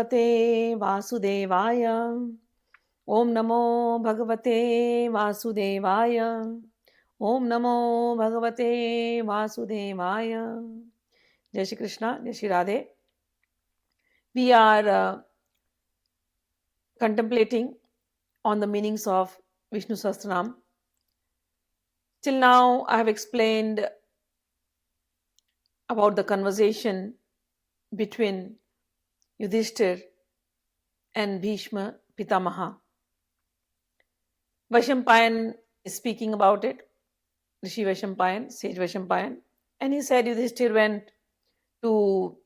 Bhagavate Vasudevaya. Om Namo Bhagavate Vasudevaya. Om Namo Bhagavate Vasudevaya. Jai Shri Krishna, Jai Shri Radhe. We are contemplating on the meanings of Vishnu Sahasranama. Till now, I have explained about the conversation between Yudhishthira and Bhishma Pitamaha. Vaishampayan is speaking about it, Rishi Vaishampayan, sage Vaishampayan, and he said Yudhishthira went to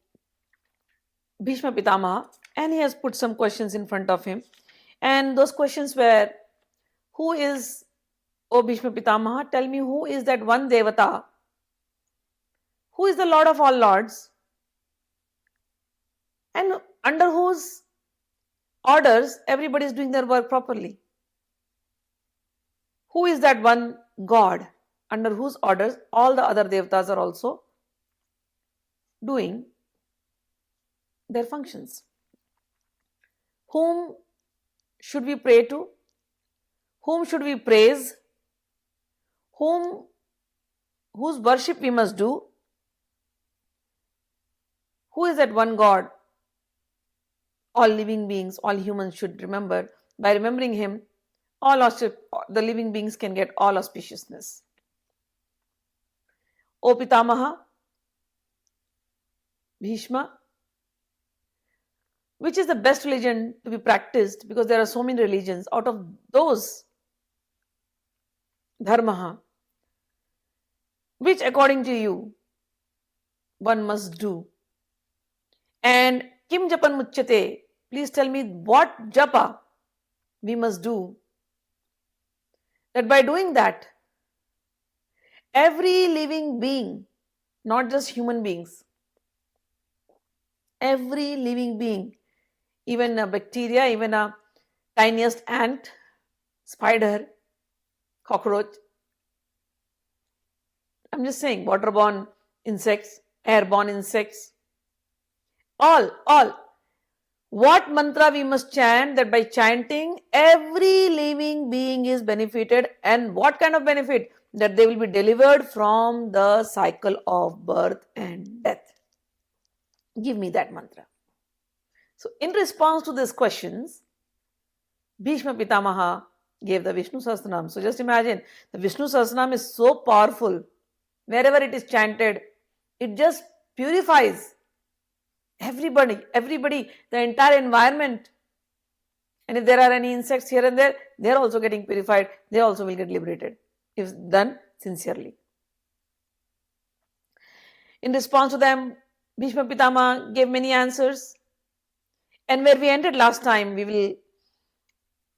Bhishma Pitamaha and he has put some questions in front of him. And those questions were, who is, O Bhishma Pitamaha, tell me who is that one Devata? Who is the Lord of all Lords? And under whose orders everybody is doing their work properly? Who is that one God under whose orders all the other Devatas are also doing their functions? Whom should we pray to? Whom should we praise? Whose worship we must do? Who is that one God? All living beings, all humans should remember. By remembering Him, the living beings can get all auspiciousness. O Pitamaha, Bhishma, which is the best religion to be practiced? Because there are so many religions. Out of those, Dharmaha, which according to you, one must do? And Kim Japan Muchyate, please tell me what japa we must do. That by doing that, every living being, not just human beings, every living being, even a bacteria, even a tiniest ant, spider, cockroach, I'm just saying, waterborne insects, airborne insects, all. What mantra we must chant, that by chanting every living being is benefited, and what kind of benefit? That they will be delivered from the cycle of birth and death. Give me that mantra. So in response to these questions, Bhishma Pitamaha gave the Vishnu Sahasranama. So just imagine, the Vishnu Sahasranama is so powerful. Wherever it is chanted, it just purifies everybody, the entire environment. And if there are any insects here and there, they are also getting purified. They also will get liberated if done sincerely. In response to them, Bhishma Pitama gave many answers. And where we ended last time, it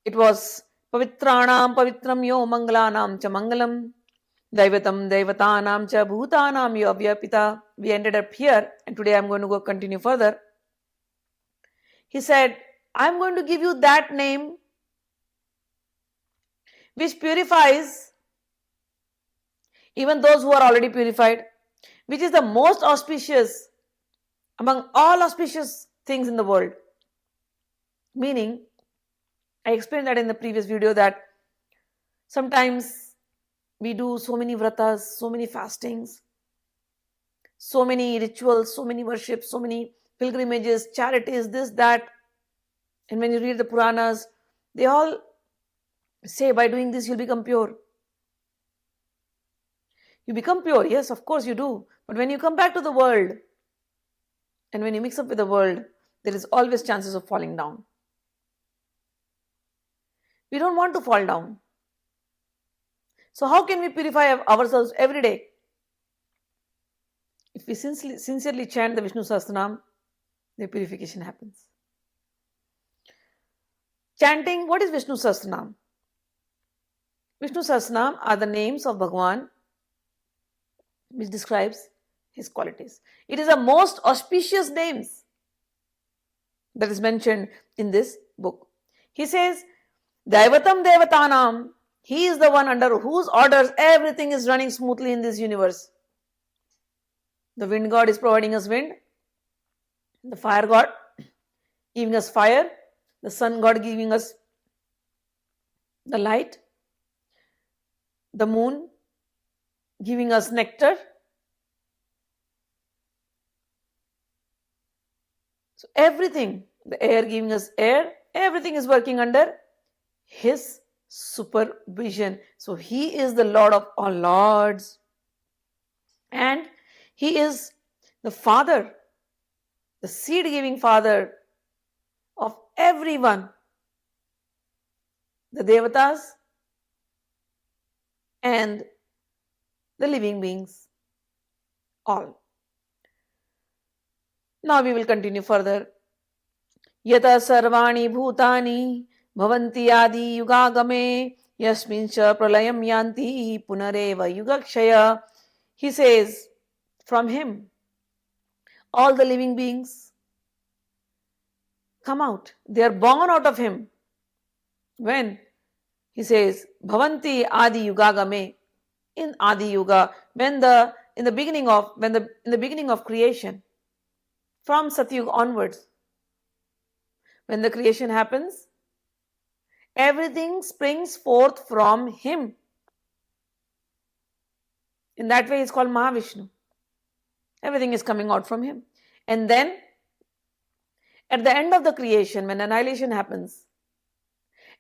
was Pavitranam Pavitram Yo Mangalanam Cha Mangalam Daivatam Daivatanam Cha Bhutanam Yo Avyapita. We ended up here, and today I'm going to continue further. He said, I'm going to give you that name which purifies even those who are already purified, which is the most auspicious among all auspicious things in the world. Meaning, I explained that in the previous video, that sometimes we do so many vratas, so many fastings, so many rituals, so many worships, so many pilgrimages, charities, this, that. And when you read the Puranas, they all say by doing this you'll become pure. You become pure, yes, of course you do. But when you come back to the world, and when you mix up with the world, there is always chances of falling down. We don't want to fall down. So how can we purify ourselves every day? If we sincerely chant the Vishnu Sahasranama, the purification happens. Chanting, what is Vishnu Sahasranama? Vishnu Sahasranama are the names of Bhagwan which describes his qualities. It is the most auspicious names that is mentioned in this book. He says, Daivatam Devatanam, he is the one under whose orders everything is running smoothly in this universe. The wind god is providing us wind. The fire god giving us fire, the sun god giving us the light, the moon giving us nectar. So everything, the air giving us air, everything is working under his supervision. So he is the Lord of all lords, and he is the father, the seed giving father of everyone, the devatas and the living beings, all. Now we will continue further. Yata sarvani bhutani bhavanti adi yugagame yasmincha pralayam yanti punareva yugakshaya. He says, from him all the living beings come out. They are born out of him. When? He says, bhavanti adi yugagame. In Adi Yuga, in the beginning of creation, from Satyuga onwards, when the creation happens, everything springs forth from him. In that way, he is called Mahavishnu. Everything is coming out from him. And then, at the end of the creation, when annihilation happens,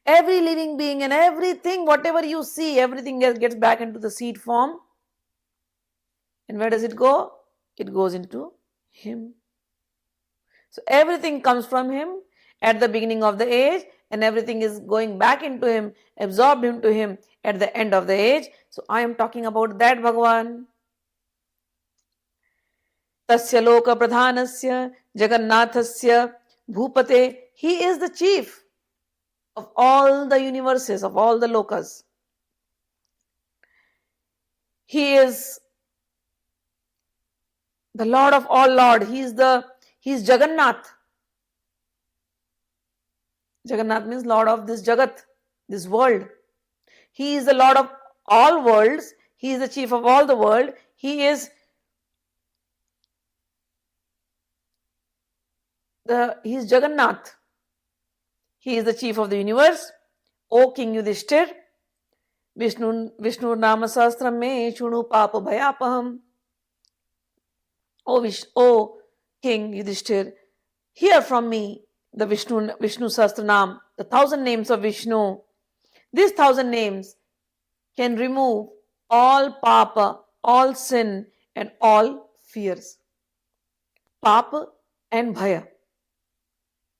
every living being and everything, whatever you see, everything gets back into the seed form. And where does it go? It goes into him. So everything comes from him at the beginning of the age, and everything is going back into him, absorbed into him at the end of the age. So I am talking about that Bhagavan. Tasya loka pradhanasya jagannathasya bhupate. He is the chief of all the universes, of all the lokas. He is the Lord of all Lord. He is Jagannath. Jagannath means Lord of this Jagat, this world. He is the Lord of all worlds. He is the chief of all the world. He is Jagannath. He is the chief of the universe. O King Yudhishthir, Vishnu Sahasranama me shunu papa bhayapaham. O King Yudhishthir, hear from me the Vishnu Sahasranama, the 1,000 names of Vishnu. These 1,000 names can remove all papa, all sin, and all fears. Papa and bhaya.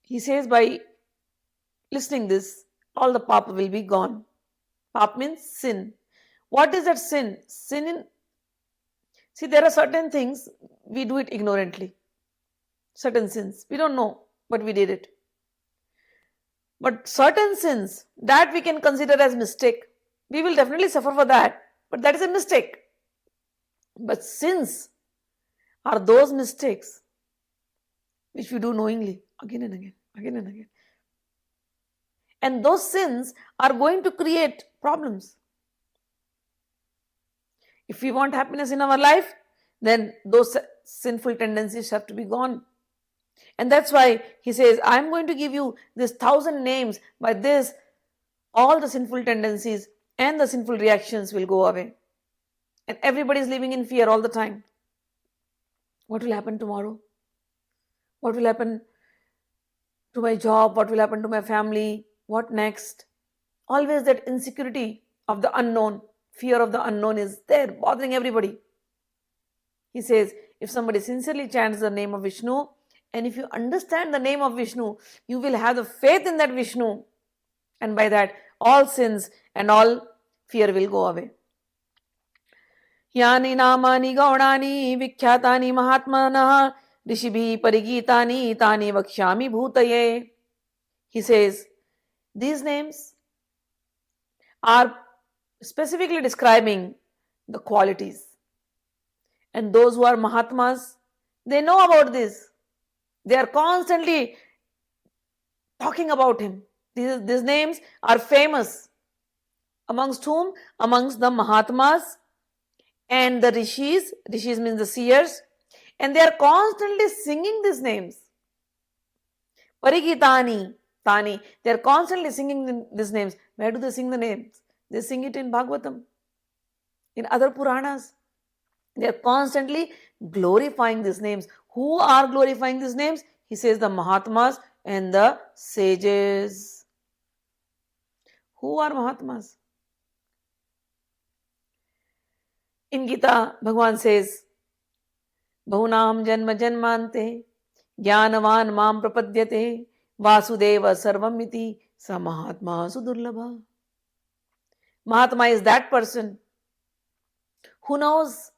He says by listening this, all the papa will be gone. Papa means sin. What is that sin? See, there are certain things, we do it ignorantly. Certain sins, we don't know, but we did it. But certain sins, that we can consider as mistake. We will definitely suffer for that, but that is a mistake. But sins are those mistakes which we do knowingly, again and again, again and again. And those sins are going to create problems. If we want happiness in our life, then those sinful tendencies have to be gone. And that's why he says, I'm going to give you this 1,000 names. By this, all the sinful tendencies and the sinful reactions will go away. And everybody is living in fear all the time. What will happen tomorrow? What will happen to my job? What will happen to my family? What next? Always that insecurity of the unknown, fear of the unknown is there, bothering everybody. He says, if somebody sincerely chants the name of Vishnu, and if you understand the name of Vishnu, you will have the faith in that Vishnu. And by that, all sins and all fear will go away. Yani namani gaunani vikhyatani mahatmanah rishibhi parigitani tani vakshami bhutaye. He says, these names are specifically describing the qualities. And those who are Mahatmas, they know about this. They are constantly talking about him. These names are famous. Amongst whom? Amongst the Mahatmas and the Rishis. Rishis means the seers. And they are constantly singing these names. Parikitani, Tani. They are constantly singing these names. Where do they sing the names? They sing it in Bhagavatam, in other Puranas. They are constantly glorifying these names. Who are glorifying these names? He says the Mahatmas and the sages. Who are Mahatmas? In Gita, Bhagavan says, Bahunam janma janmante, jnanavan mam prapadyate, vasudeva sarvamiti, sa Mahatma sudurlabha. Mahatma is that person who knows.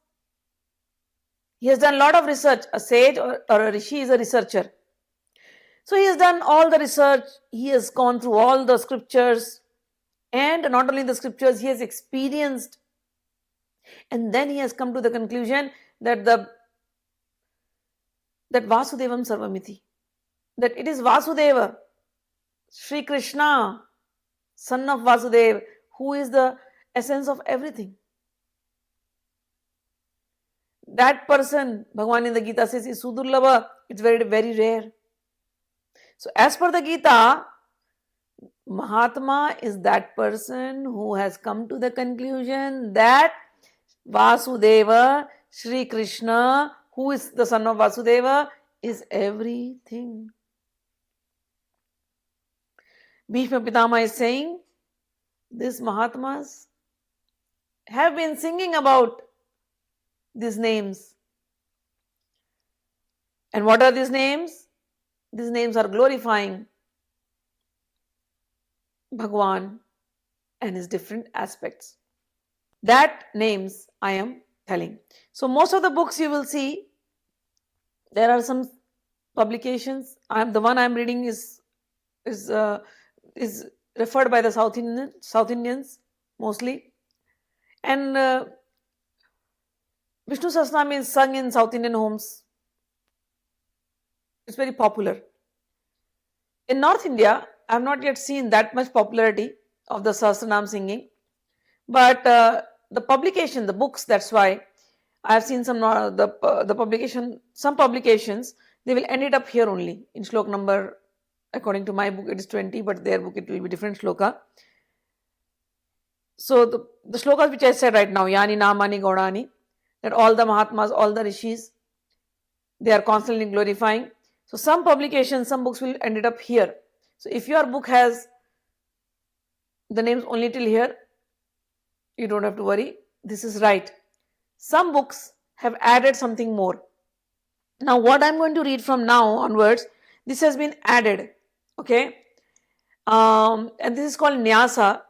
He has done a lot of research. A sage or a rishi is a researcher. So he has done all the research. He has gone through all the scriptures. And not only the scriptures, he has experienced. And then he has come to the conclusion that Vasudevam Sarvamiti. That it is Vasudeva, Sri Krishna, son of Vasudeva, who is the essence of everything. That person, Bhagavan in the Gita says, is Sudurlabha. It's very, very rare. So as per the Gita, Mahatma is that person who has come to the conclusion that Vasudeva, Sri Krishna, who is the son of Vasudeva, is everything. Bhishma Pitama is saying, these Mahatmas have been singing about these names. And what are these names? These names are glorifying Bhagwan and his different aspects. That names I am telling. So most of the books you will see, there are some publications. The one I am reading is referred by the South Indians mostly. And Vishnu Sahasranama is sung in South Indian homes. It's very popular. In North India, I have not yet seen that much popularity of the Sahasranam singing. But the publication, the books, that's why I have seen some publications, they will end it up here only in shlok number, according to my book it is 20, but their book it will be different shloka. So the shlokas which I said right now, Yani Namani Gaudani, that all the Mahatmas, all the Rishis, they are constantly glorifying. So some publications, some books will end it up here. So if your book has the names only till here, you don't have to worry. This is right. Some books have added something more. Now what I'm going to read from now onwards, this has been added. Okay. And this is called Nyasa.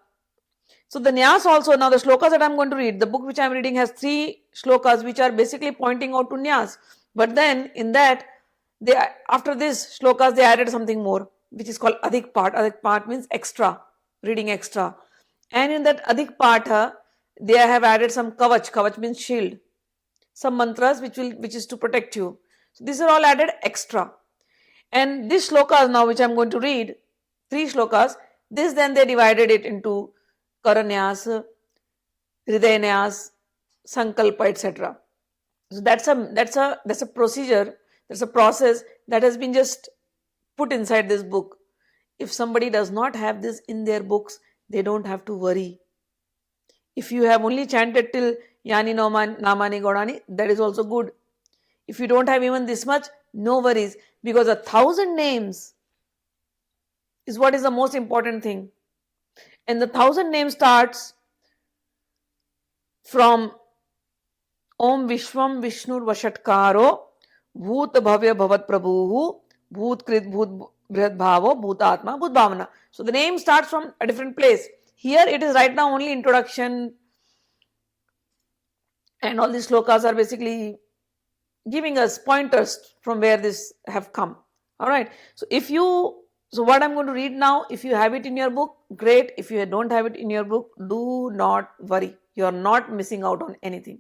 So the Nyas also, now the shlokas that I'm going to read, the book which I'm reading has 3 shlokas which are basically pointing out to Nyas. But then in that, after this shlokas, they added something more, which is called Adhik Part. Adhik Part means extra, reading extra. And in that Adhik Part, they have added some Kavach. Kavach means shield. Some mantras which is to protect you. So these are all added extra. And these shlokas now which I'm going to read, 3 shlokas, this then they divided it into Karanyas, Hridayanyas, Sankalpa, etc. So that's a procedure, that's a process that has been just put inside this book. If somebody does not have this in their books, they don't have to worry. If you have only chanted till Yani Namani Gaudani, that is also good. If you don't have even this much, no worries, because 1,000 names is what is the most important thing. And the 1,000 names starts from Om Vishwam Vishnur Vashatkaro Bhoot Bhavya Bhavat Prabhuhu Bhoot Krit Bhoot Brihad Bhavo Bhoot Atma Bhoot Bhavana. So the name starts from a different place. Here it is right now only introduction, and all these slokas are basically giving us pointers from where this have come. Alright. So what I'm going to read now, if you have it in your book, great. If you don't have it in your book, do not worry. You are not missing out on anything.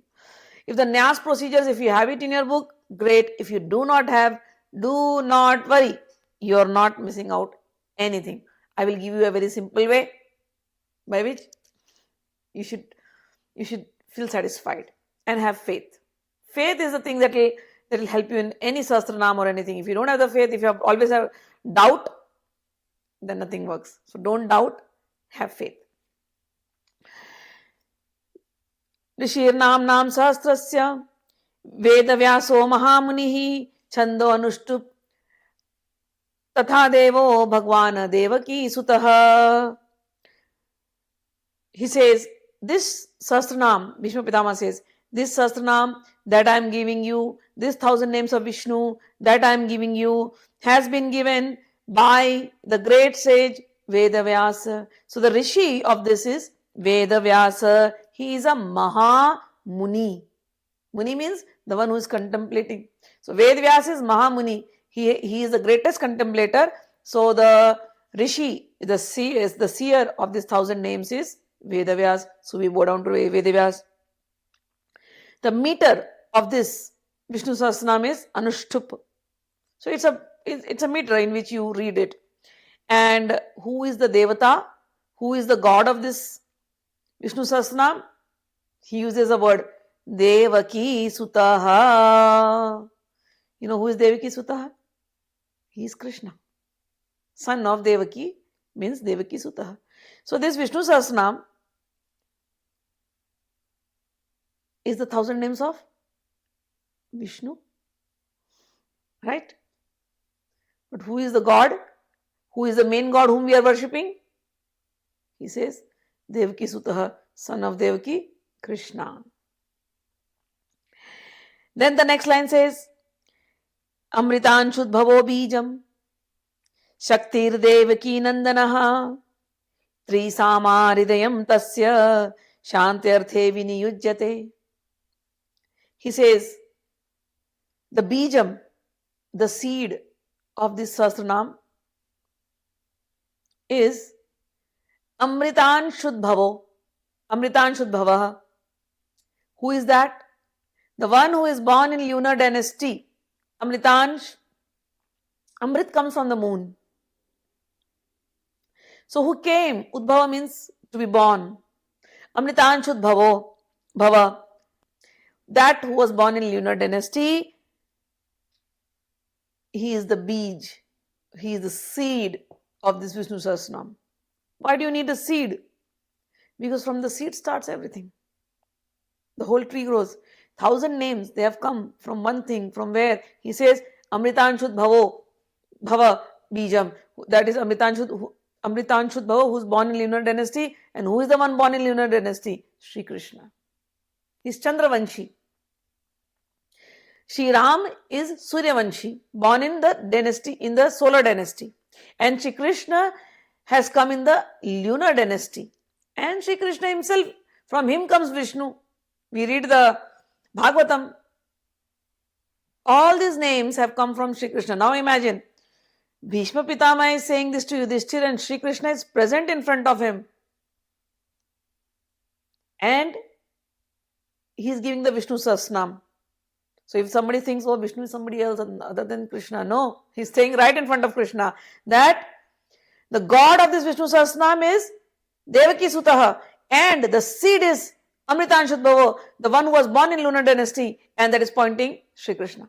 If the Nyas procedures, if you have it in your book, great. If you do not have, do not worry. You are not missing out anything. I will give you a very simple way by which you should feel satisfied and have faith. Faith is the thing that will help you in any Sahasranam or anything. If you don't have the faith, if you have always have doubt, then nothing works. So don't doubt, have faith. ऋषिर्नाम नाम सहस्त्रस्य वेद व्यासो महामुनिः छंदो अनुष्टुप तथा देवो भगवान देवकी सुतः. He says, this Sahasranam, Bhishma Pitama says, this Sahasranam that I am giving you, this 1,000 names of Vishnu that I am giving you, has been given by the great sage Vedavyasa. So the Rishi of this is Vedavyasa. He is a Maha Muni. Muni means the one who is contemplating. So Vedavyasa is Maha Muni. He is the greatest contemplator. So the Rishi, the seer of this 1,000 names is Vedavyas. So we bow down to Vedavyas. The meter of this Vishnu Sahasranam is Anushtup. So it's a meter in which you read it. And who is the Devata? Who is the god of this Vishnu Sahasranam? He uses a word Devaki Sutaha. You know who is Devaki Sutaha? He is Krishna. Son of Devaki means Devaki Sutaha. So this Vishnu Sahasranam is the 1,000 names of Vishnu. Right? But who is the God? Who is the main God whom we are worshipping? He says, Devaki Sutaha, son of Devaki, Krishna. Then the next line says, Amritanshud bhavo bijam, Shaktir Devaki Nandanaha, Trisamaridayam tasya, Shantyarthe viniyujyate. He says, the bijam, the seed of this Sahasranam is Amritanshud bhavo, Amritanshud bhavaha. Who is that? The one who is born in lunar dynasty. Amritansh, Amrit comes from the moon. So who came? Udbhava means to be born. Amritanshud bhava. That who was born in lunar dynasty, he is the bij. He is the seed of this Vishnu Sahasranam. Why do you need a seed? Because from the seed starts everything. The whole tree grows. 1,000 names, they have come from one thing. From where? He says, Amritanshud bhava bijam. That is Amritanshud bhava, who is born in lunar dynasty. And who is the one born in lunar dynasty? Sri Krishna. He is Chandravanshi. Shri Ram is Suryavanshi, born in the dynasty, in the solar dynasty. And Shri Krishna has come in the lunar dynasty. And Shri Krishna himself, from him comes Vishnu. We read the Bhagavatam. All these names have come from Shri Krishna. Now imagine, Bhishma Pitama is saying this to Yudhishthira and Shri Krishna is present in front of him. And he is giving the Vishnu Sahasranam. So if somebody thinks, oh, Vishnu is somebody else other than Krishna, no, he's saying right in front of Krishna that the god of this Vishnu Sahasranam is Devaki Sutaha, and the seed is Amritanshud bhava, the one who was born in lunar dynasty, and that is pointing Shri Krishna.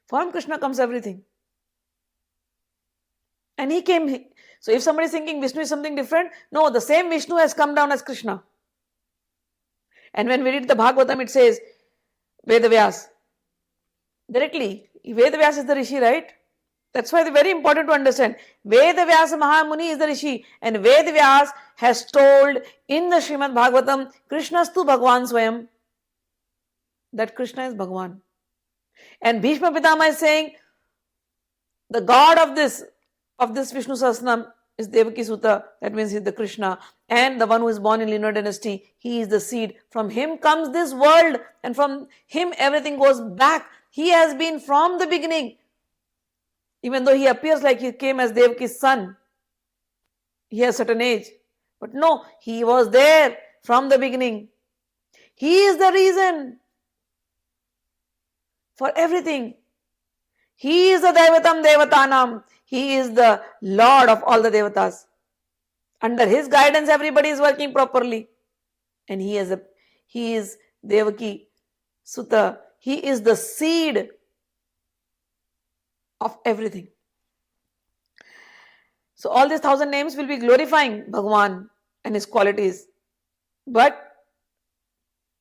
From Krishna comes everything. And he came. So if somebody is thinking Vishnu is something different, no, the same Vishnu has come down as Krishna. And when we read the Bhagavatam, it says, Vedavyas. Directly, Vedavyas is the Rishi, right? That's why it's very important to understand. Vedavyasa Mahamuni is the Rishi. And Vedavyas has told in the Srimad Bhagavatam, Krishnastu Bhagwan Swayam. That Krishna is Bhagwan. And Bhishma Pitama is saying, the god of this Vishnu Sahasranam is Devaki Suta. That means he is the Krishna. And the one who is born in lunar dynasty, he is the seed. From him comes this world. And from him everything goes back. He has been from the beginning. Even though he appears like he came as Devaki's son. He has certain age. But no, he was there from the beginning. He is the reason for everything. He is the Devatam Devatanam. He is the Lord of all the Devatas. Under his guidance, everybody is working properly. And he is Devaki Sutta. He is the seed of everything. So all these 1,000 names will be glorifying Bhagwan and his qualities. But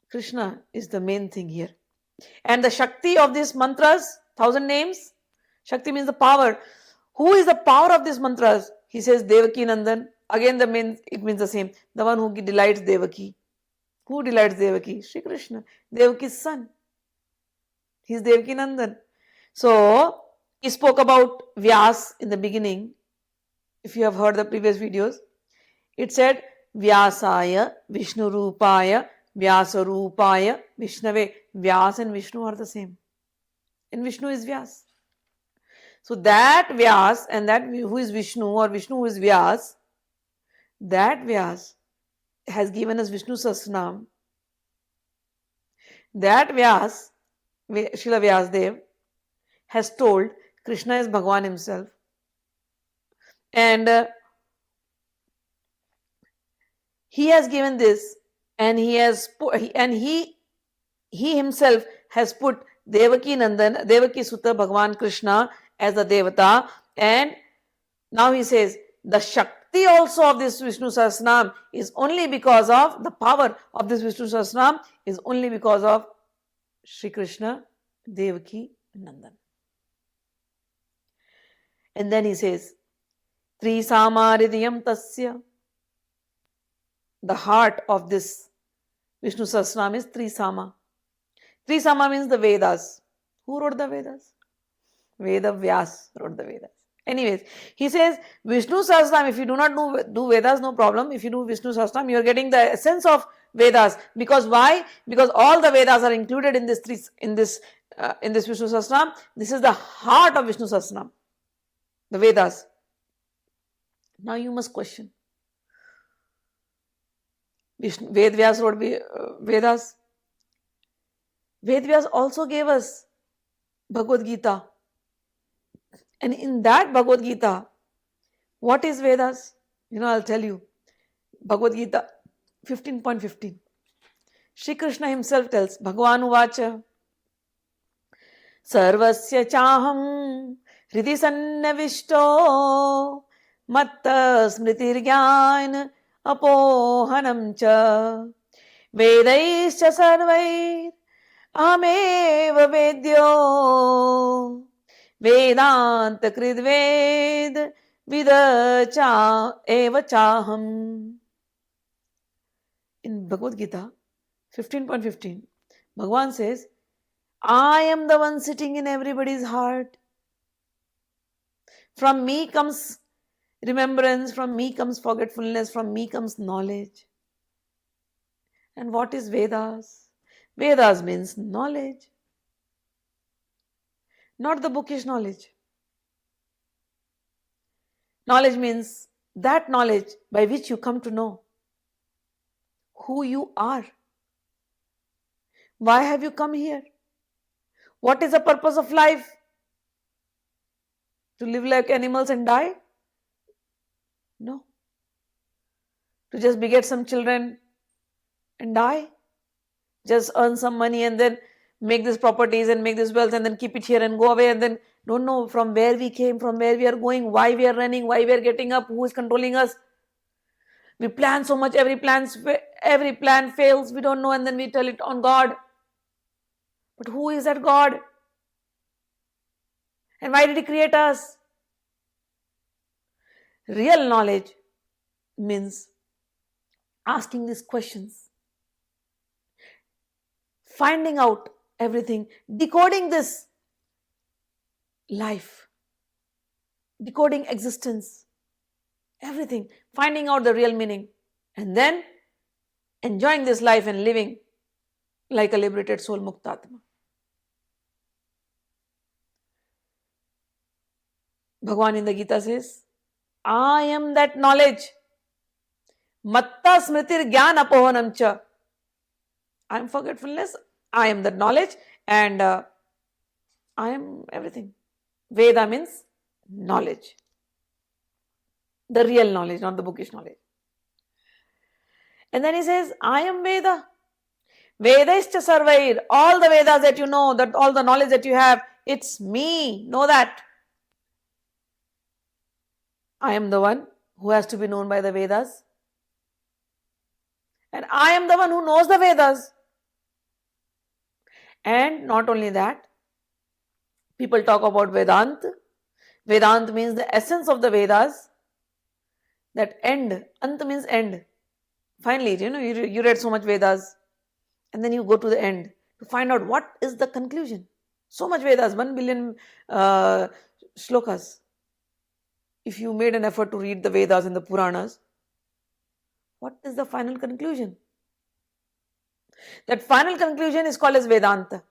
Krishna is the main thing here. And the Shakti of these mantras, 1,000 names, Shakti means the power. Who is the power of these mantras? He says Devaki Nandan. Again, it means the same. The one who delights Devaki. Who delights Devaki? Shri Krishna. Devaki's son. He is Devaki Nandan. So, he spoke about Vyas in the beginning. If you have heard the previous videos, it said Vyasaya, Vishnu Rupaya, Vyasa Rupaya, Vishnave. Vyas and Vishnu are the same. And Vishnu is Vyas. So that Vyas and that who is Vishnu or Vishnu who is Vyas, that Vyas has given us Vishnu Sahasranama. That Vyas, Srila Vyasdev, has told Krishna is Bhagwan himself. And he has given this, and he himself has put Devaki Nandan, Devaki Sutta Bhagwan Krishna as the Devata. And now he says the Shakti also of this Vishnu Sahasranam is only because of the power of this Vishnu Sahasranam is only because of Shri Krishna, Devaki Nandan. And then he says Trisamaridiyam Tasya. The heart of this Vishnu Sahasranam is Trisama. Trisama means the Vedas. Who wrote the Vedas? Veda Vyas wrote the Vedas. Anyways, he says Vishnu Sahasranam, if you do not do Vedas, no problem. If you do Vishnu Sahasranam, you are getting the essence of Vedas. Because why? Because all the Vedas are included in this Vishnu Sahasranam. This is the heart of Vishnu Sahasranam, the Vedas. Now you must question. Ved Vyas wrote Vedas. Ved Vyas also gave us Bhagavad Gita. And in that Bhagavad Gita, what is Vedas? I'll tell you. Bhagavad Gita 15.15. Shri Krishna himself tells, Bhagavan Uvacha, Sarvasya Chaham Hridi Sannavishto Matta Smritirgyan Apohanam Cha Vedaischa Sarvair Ameva Vedyo Vedanta Kridved Vidacha Eva Chaham. In Bhagavad Gita 15.15, Bhagavan says, I am the one sitting in everybody's heart. From me comes remembrance, from me comes forgetfulness, from me comes knowledge. And what is Vedas? Vedas means knowledge. Not the bookish knowledge. Knowledge means that knowledge by which you come to know who you are. Why have you come here? What is the purpose of life? To live like animals and die? No. To just beget some children and die? Just earn some money and then make these properties and make this wealth and then keep it here and go away and then don't know from where we came, from where we are going, why we are running, why we are getting up, who is controlling us. We plan so much, every plan fails, we don't know, and then we tell it on God. But who is that God? And why did He create us? Real knowledge means asking these questions, finding out everything, decoding this life, decoding existence, everything, finding out the real meaning, and then enjoying this life and living like a liberated soul, Muktatma. Bhagavan in the Gita says, I am that knowledge. Matta smritir jnana apohanam cha. I am forgetfulness, I am that knowledge, and I am everything. Veda means knowledge. The real knowledge, not the bookish knowledge. And then he says, I am Veda. Vedaischa sarvair. All the Vedas that you know, that all the knowledge that you have, it's me. Know that. I am the one who has to be known by the Vedas. And I am the one who knows the Vedas. And not only that, people talk about Vedanta. Vedanta means the essence of the Vedas. That end. Ant means end. Finally, you read so much Vedas. And then you go to the end to find out what is the conclusion. So much Vedas, 1 billion shlokas. If you made an effort to read the Vedas and the Puranas, what is the final conclusion? That final conclusion is called as Vedanta.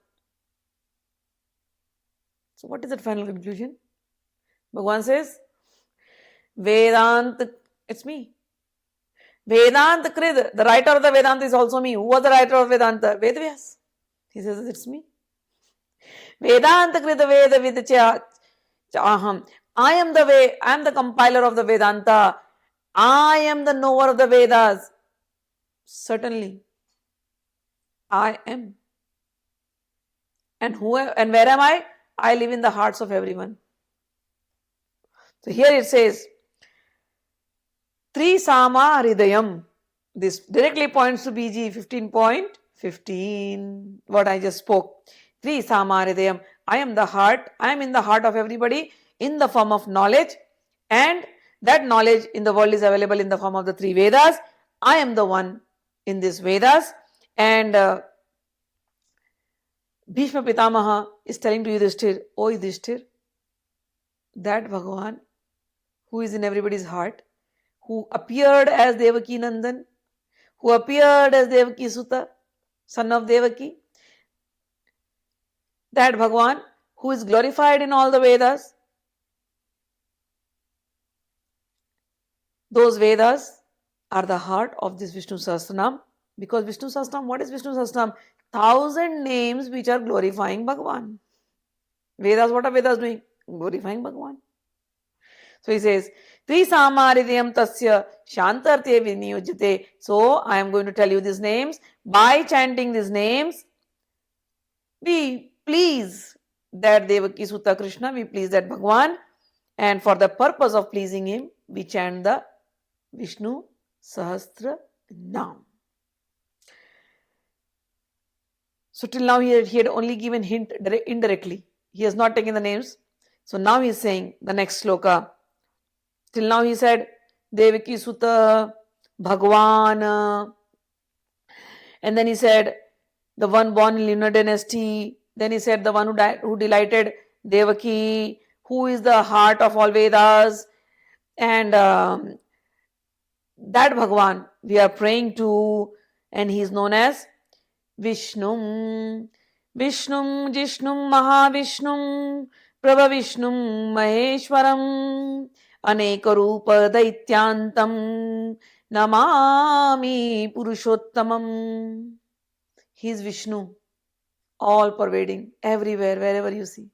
So what is that final conclusion? Bhagavan says, Vedanta, it's me. Vedanta Krid, the writer of the Vedanta is also me. Who was the writer of Vedanta? Vedavyas. He says, it's me. Vedanta Krid Veda Vidcha Aham. I am the way, I am the compiler of the Vedanta. I am the knower of the Vedas. Certainly, I am. And where am I? I live in the hearts of everyone. So here it says, Tri Sama Hridayam. This directly points to BG 15.15, what I just spoke. Tri Sama Hridayam. I am the heart. I am in the heart of everybody in the form of knowledge. And that knowledge in the world is available in the form of the 3 Vedas. I am the one in these Vedas. And Bhishma Pitamaha is telling to Yudhishthira, O Yudhishthira, that Bhagavan who is in everybody's heart, who appeared as Devaki Nandan, who appeared as Devaki Sutta, son of Devaki, that Bhagavan who is glorified in all the Vedas, those Vedas are the heart of this Vishnu Sahasranama. Because Vishnu Sahasranama, what is Vishnu Sahasranama? 1,000 names which are glorifying Bhagavan. Vedas, what are Vedas doing? Glorifying Bhagavan. So he says, Tri Samaridhyam Tasya Shantarte Viniyujyate. So I am going to tell you these names. By chanting these names, we please that Devaki Sutta Krishna, we please that Bhagavan. And for the purpose of pleasing him, we chant the Vishnu Sahasranama. So till now he had only given hint indirectly. He has not taken the names. So now he is saying the next sloka. Till now he said Devaki Sutta, Bhagwan. And then he said the one born in lunar dynasty. Then he said the one who delighted Devaki, who is the heart of all Vedas. And that Bhagwan we are praying to, and he is known as Vishnum, Vishnum, Jishnum, Mahavishnum, Prabhavishnum, Maheshwaram, Anekarupa Daityantam, Namami Purushottamam. He is Vishnu, all pervading, everywhere, wherever you see.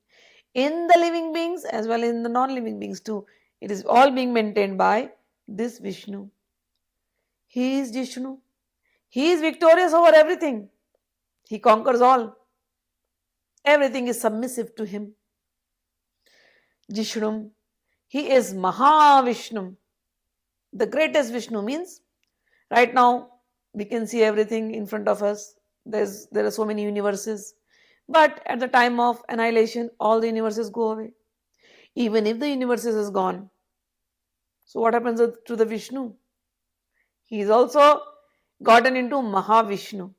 In the living beings as well as in the non-living beings too. It is all being maintained by this Vishnu. He is Jishnu. He is victorious over everything. He conquers all. Everything is submissive to him. Jishnum. He is Mahavishnu. The greatest Vishnu means, right now we can see everything in front of us. There are so many universes. But at the time of annihilation, all the universes go away. Even if the universes is gone. So what happens to the Vishnu? He is also gotten into Mahavishnu.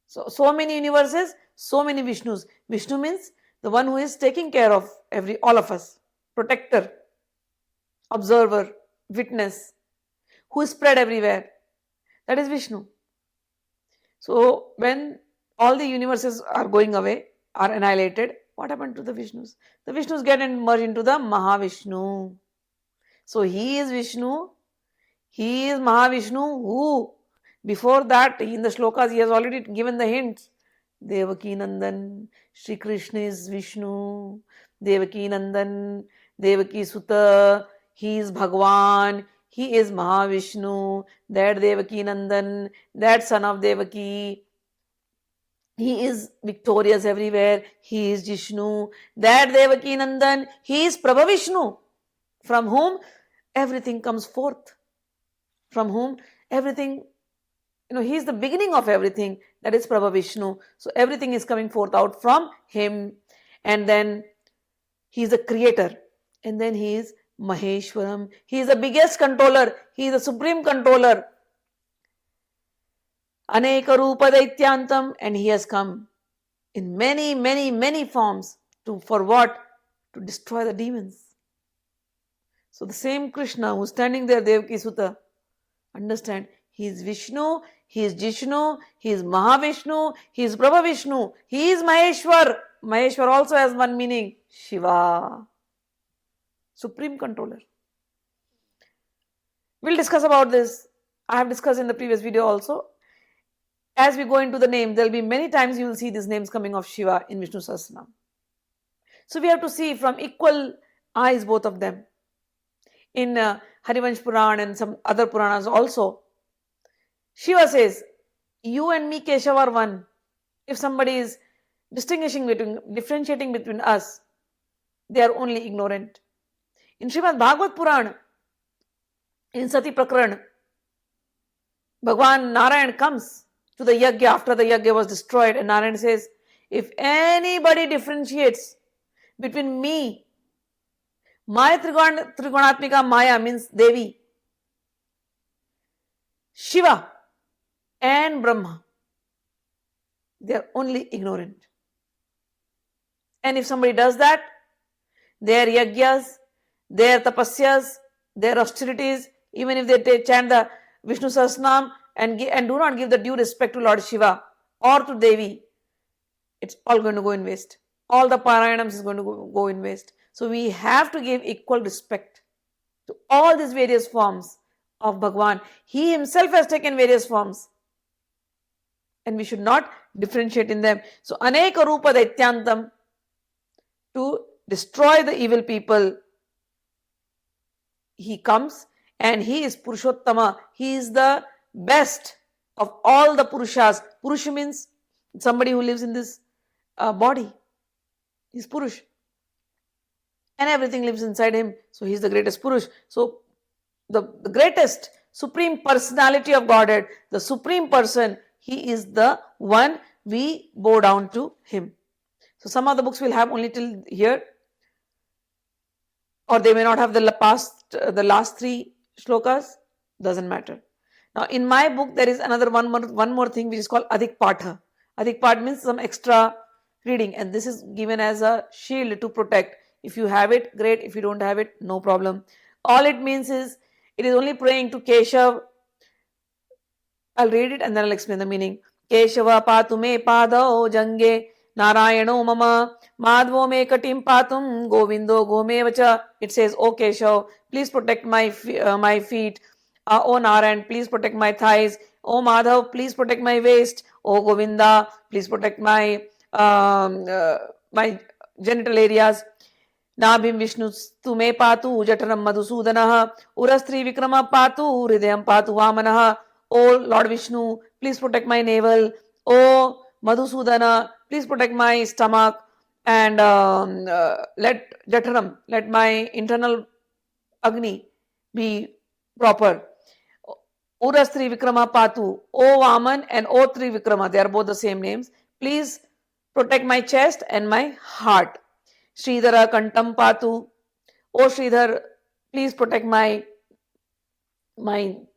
So many universes, so many Vishnus. Vishnu means the one who is taking care of all of us. Protector, observer, witness, who is spread everywhere. That is Vishnu. So when all the universes are going away, are annihilated, what happened to the Vishnus? The Vishnus get merged into the Mahavishnu. So he is Vishnu. He is Mahavishnu who, before that, in the shlokas, he has already given the hints. Devaki Nandan, Shri Krishna is Vishnu. Devaki Nandan, Devaki Sutta, he is Bhagwan. He is Mahavishnu. That Devaki Nandan, that son of Devaki, he is victorious everywhere. He is Jishnu. That Devaki Nandan, he is Prabhavishnu, from whom everything comes forth. From whom? Everything, he is the beginning of everything. That is Prabha Vishnu. So everything is coming forth out from him. And then he is the creator. And then he is Maheshwaram. He is the biggest controller. He is the supreme controller. Aneka Rupa Daityantam. And he has come in many, many, many forms. For what? To destroy the demons. So the same Krishna who's standing there, Devaki Sutta, understand, he is Vishnu, he is Jishnu, he is Mahavishnu, he is Prabha Vishnu, he is Maheshwar. Maheshwar also has one meaning, Shiva, supreme controller. We'll discuss about this. I have discussed in the previous video also. As we go into the name, there will be many times you will see these names coming of Shiva in Vishnu Sahasranama. So we have to see from equal eyes both of them. In Harivansh Puran and some other Puranas also, Shiva says, you and me, Keshav, are one. If somebody is differentiating between us, they are only ignorant. In Srimad Bhagavad Puran, in Sati Prakran, Bhagwan Narayan comes to the yajna after the yajna was destroyed, and Narayan says, if anybody differentiates between me, my Trigonatmika Maya means Devi, Shiva and Brahma, they are only ignorant. And if somebody does that, their yajnas, their tapasyas, their austerities, even if they chant the Vishnu Sahasranam and do not give the due respect to Lord Shiva or to Devi, it's all going to go in waste. All the Parayanams is going to go in waste. So we have to give equal respect to all these various forms of Bhagwan. He himself has taken various forms. And we should not differentiate in them. So Aneka Rupa Daityantam, to destroy the evil people, he comes, and he is Purushottama. He is the best of all the Purushas. Purusha means somebody who lives in this body. He's Purush. And everything lives inside him. So he's the greatest Purush. So the greatest supreme personality of Godhead, the supreme person, he is the one we bow down to him. So some of the books will have only till here, or they may not have the last three shlokas. Doesn't matter. Now in my book there is another one more thing which is called Adhik Patha. Adhik Patha means some extra reading, and this is given as a shield to protect. If you have it, great. If you don't have it, no problem. All it means is, it is only praying to Keshav. I'll read it and then I'll explain the meaning. Keshava patu me padao jange narayano mama madhvo me katim patum govindo gome vacha. It says, O Keshav, please protect my feet. O Narayan, please protect my thighs. O Madhav, please protect my waist. O Govinda, please protect my genital areas. Nabhim Vishnu tume patu jataram madhusudanaha urastri vikrama patu hridayam patu vamanaha. O Lord Vishnu, please protect my navel. O Madhusudana, please protect my stomach. And let Jataram, let my internal Agni be proper. Urastri Vikrama Patu, O Vaman and O Trivikrama, they are both the same names. Please protect my chest and my heart. Sridhara Kantam Patu, O Sridhar, please protect my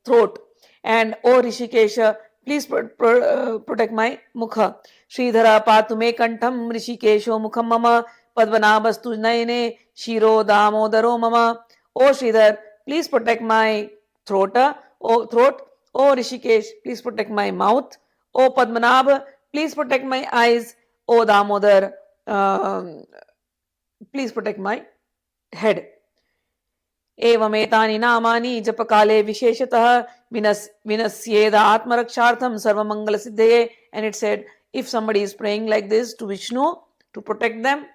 throat. And O Rishikesha, please protect my mukha. Sridhara Patu me kantam Rishikesho mukham mama padvanabastu nayane shiro damodaro mama. O Sridhar, please protect my throat. O Rishikesh, please protect my mouth. O Padmanabh, please protect my eyes. O Damodar, please protect my head. Evametani namani japakale visheshatah vinasyeda atmarakshartham sarvamangala siddhaye. And it said, if somebody is praying like this to Vishnu to protect them,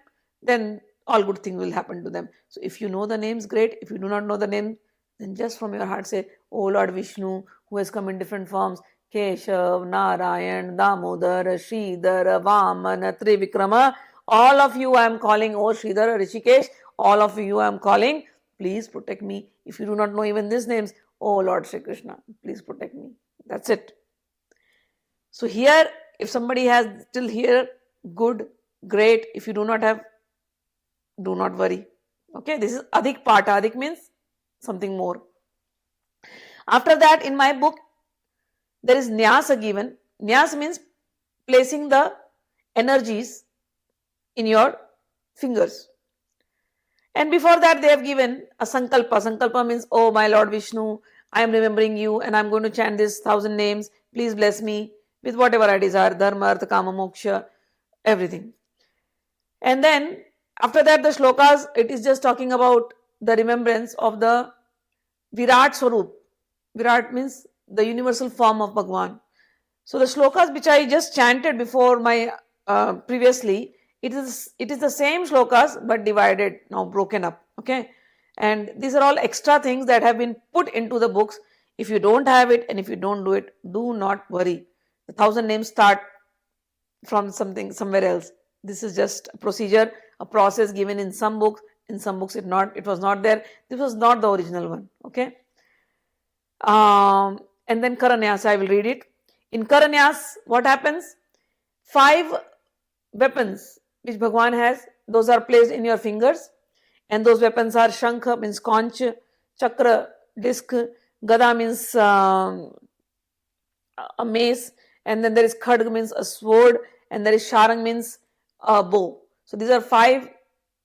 then all good things will happen to them. So if you know the names, great. If you do not know the name, then just from your heart say, O Lord Vishnu, who has come in different forms, Keshav, Narayan, Damodar, Sridhar, Vaman, Trivikrama, all of you I am calling, O Sridhar, Rishikesh, all of you I am calling please protect me. If you do not know even these names, oh Lord Shri Krishna, please protect me. That's it. So here, if somebody has till here, good, great. If you do not have, do not worry. Okay, this is Adhik Pata. Adhik means something more. After that, in my book, there is Nyasa given. Nyas means placing the energies in your fingers. And before that, they have given a Sankalpa. Sankalpa means, oh my Lord Vishnu, I am remembering you and I am going to chant this 1,000 names. Please bless me with whatever I desire, Dharma, Artha, Kama, Moksha, everything. And then after that, the shlokas, it is just talking about the remembrance of the Virat Swarup. Virat means the universal form of Bhagwan. So the shlokas which I just chanted before my previously, it is the same shlokas but divided, now broken up. Okay, and these are all extra things that have been put into the books. If you don't have it and if you don't do it, do not worry. The 1,000 names start from somewhere else. This is just a procedure, a process given in some books. In some books, it was not there. This was not the original one. Okay. And then Karanyas, I will read it. In Karanyas, what happens? 5 weapons which Bhagwan has, those are placed in your fingers. And those weapons are Shankha means conch, Chakra, disc, Gada means a mace, and then there is Khadg means a sword, and there is Sharang means a bow. So these are 5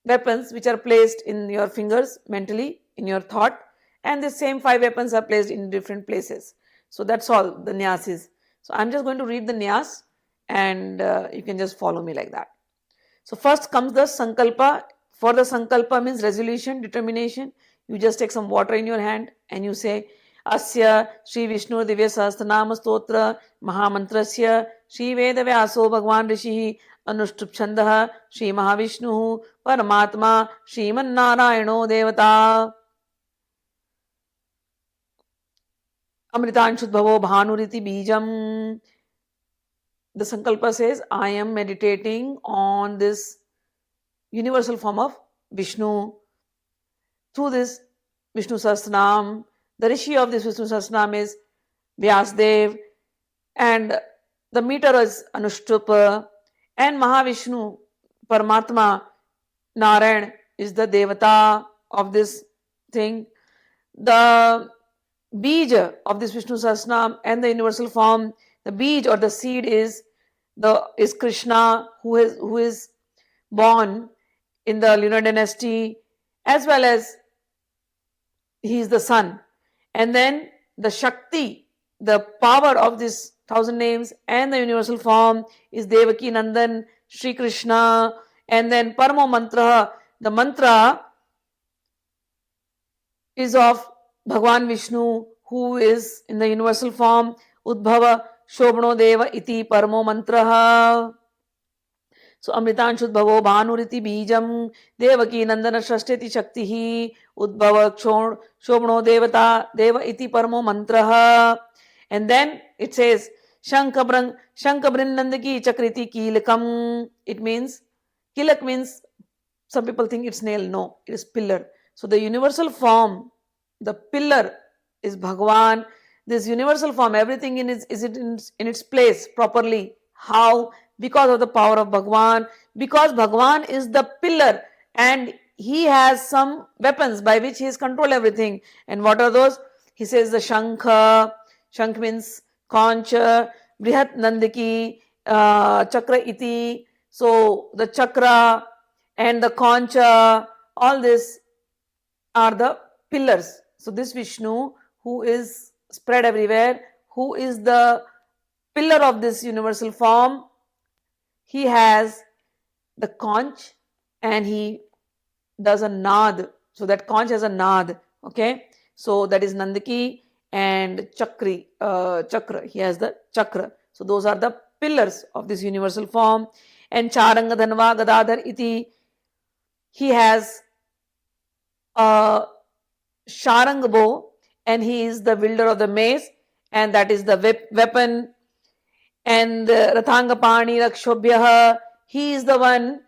weapons which are placed in your fingers mentally, in your thought, and the same 5 weapons are placed in different places. So that's all the Nyas is. So I'm just going to read the Nyas and you can just follow me like that. So first comes the Sankalpa. For the Sankalpa means resolution, determination. You just take some water in your hand and you say, Asya Shri Vishnu Divya Sahasranama Stotra Mahamantrasya Shri Veda Vyaso Bhagwan Rishihi Anushtup Chandaha Shri Mahavishnu Paramatma Shriman Narayano Devata Amritanshudbhavo Bhanuriti Bijam. The Sankalpa says, I am meditating on this universal form of Vishnu. Through this Vishnu Sahasranam, the Rishi of this Vishnu Sahasranam is Vyasdev, and the meter is Anushtup, and Mahavishnu, Paramatma, Narayan is the Devata of this thing. The Bija of this Vishnu Sahasranam and the universal form, the Bij or the seed is Krishna, who is born in the lunar dynasty, as well as he is the sun. And then the Shakti, the power of this 1,000 names and the universal form is Devaki Nandan, Sri Krishna. And then Paramo Mantra, the mantra is of Bhagwan Vishnu, who is in the universal form Udbhava Shobhano Deva iti Paramo Mantraha. So Amritanshudbhavo Bhanuriti Bijam Devaki Nandana Shashteti Shaktihi Udbhava Shobhano Devata Deva iti Paramo Mantraha. And then it says Shankabrindandaki Chakriti Kilakam. It means, Kilak means, some people think it's nail. No, it is pillar. So the universal form, the pillar is Bhagwan. This universal form, everything in its place properly. How? Because of the power of Bhagwan. Because Bhagwan is the pillar and he has some weapons by which he has controlled everything. And what are those? He says the Shankha. Shankh means conch, Brihat Nandiki, Chakra iti. So the chakra and the concha, all this are the pillars. So this Vishnu, who is spread everywhere, who is the pillar of this universal form, he has the conch and he does a nad. So that conch has a nad. Okay. So that is Nandiki and Chakra. He has the chakra. So those are the pillars of this universal form. And Charanga Dhanva Gadadhar iti, he has a Sharang bow and he is the wielder of the mace, and that is the weapon. And Rathanga Pani Rakshobhyaha, he is the one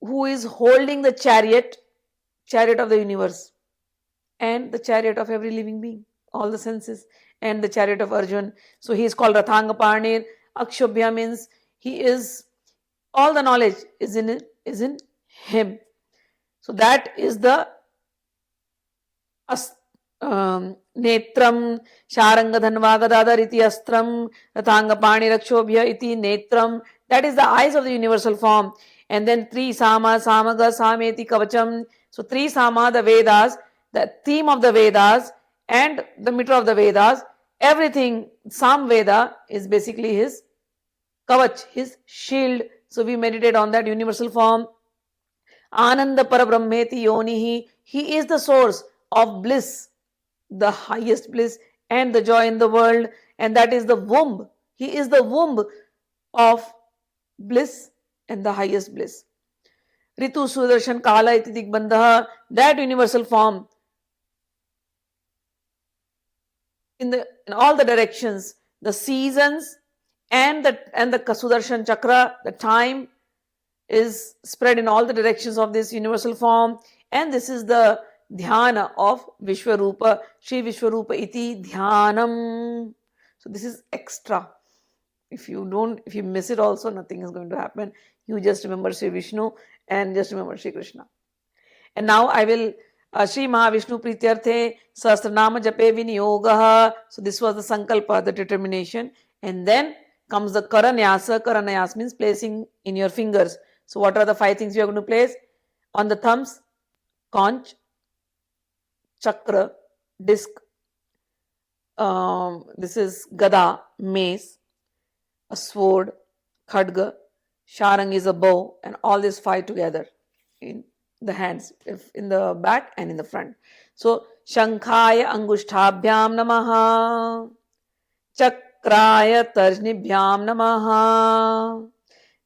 who is holding the chariot chariot of the universe and the chariot of every living being, all the senses, and the chariot of Arjun. So he is called Rathanga Parnir. Akshobhya means he is, all the knowledge is in him. So that is the netram sharanga dhanva gadadhar iti astram rathanga pani rakshobhya iti netram. That is the eyes of the universal form. And then three sama samaga sameti kavacham. So three sama, the Vedas, the theme of the Vedas and the meter of the Vedas, everything, Sam Veda is basically his kavach, his shield. So we meditate on that universal form. Ananda Parabrahmeti Yonihi. He is the source of bliss, the highest bliss and the joy in the world. And that is the womb. He is the womb of bliss and the highest bliss. Ritu Sudarshan Kala iti Digbandha. That universal form in all the directions, the seasons and the Sudarshan Chakra, the time is spread in all the directions of this universal form. And this is the dhyana of Vishwarupa, Shri Vishwarupa iti dhyanam. So this is extra. If you miss it also, nothing is going to happen. You just remember Shri Vishnu and just remember Shri Krishna. And now I will Shri Mahavishnu Prityarthe Sahasranama Jape Viniyogaha. So this was the Sankalpa, the determination. And then comes the Karanyasa. Karanyasa means placing in your fingers. So what are the 5 things you are going to place? On the thumbs, conch, chakra, disc, this is gada, mace, a sword, khadga, sharang is a bow, and all these 5 together in the hands, in the back and in the front. So Shankhaya Angushtabhyam Namaha, Chakraya Tarjnibhyam Namaha,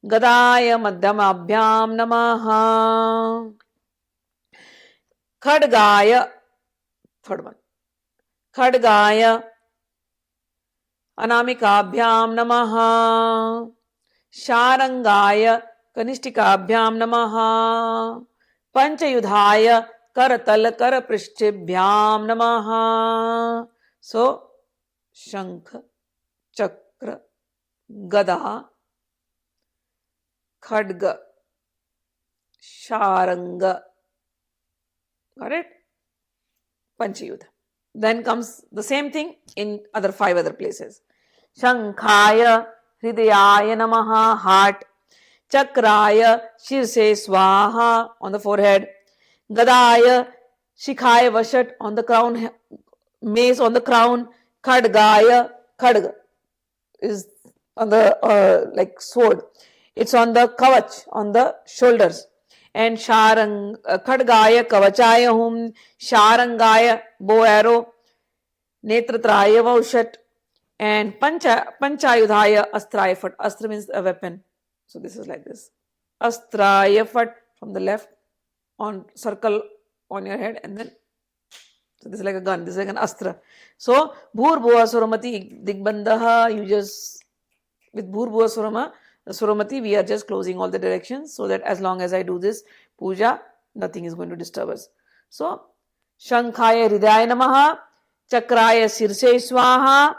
Gadaya Madhyamabhyam Namaha, Khadgaya, third one, Khadgaya Anamikabhyam Namaha, Sharangaya Kanishtikabhyam Namaha, Panchayudhaya Karatal Karaprishthibhyam Namaha. So Shankha, Chakra, Gada, Khadga, Sharanga. Got it? Panchayudha. Then comes the same thing in 5 other places. Shankhaya Hridayaya Namaha, heart. Chakraya Shirse Swaha, on the forehead. Gadaya Shikhaya Vashat, on the crown, mace on the crown. Khadgaya, Khadga is on the like sword. It's on the kavach, on the shoulders. And Sharang, Khadgaya Kavachaya Hum, Sharangaya, bow arrow, Netratraya Vaushat, and Panchayudhaya Astraya Fat. Astra means a weapon. So this is like this. Astraya Fat from the left, on circle on your head, and then, so this is like a gun, this is like an astra. So Bhur Bhuva Suramati Digbandaha, you just, with Bhur Bhuva Suramati, we are just closing all the directions, so that as long as I do this puja, nothing is going to disturb us. So Shankhaya Hridaya Namaha, Chakraya Sirse Swaha,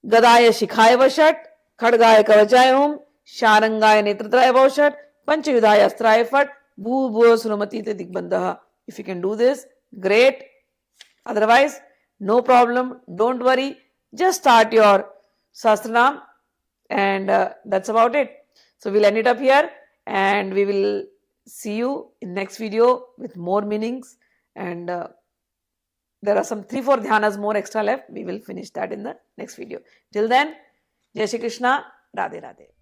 Gadaya Shikhaya Vashat, Khadgaya Kavachaya Hum, Sharangaya Netratraya Vaushat, Panchayudhaya Astraya Fat, Bhur Bhuva Suramati Digbandaha. If you can do this, great. Otherwise, no problem. Don't worry. Just start your Sahasranam, and that's about it. So we'll end it up here, and we will see you in next video with more meanings. And there are some 3-4 dhyanas more extra left. We will finish that in the next video. Till then, Jai Shri Krishna, Radhe Radhe.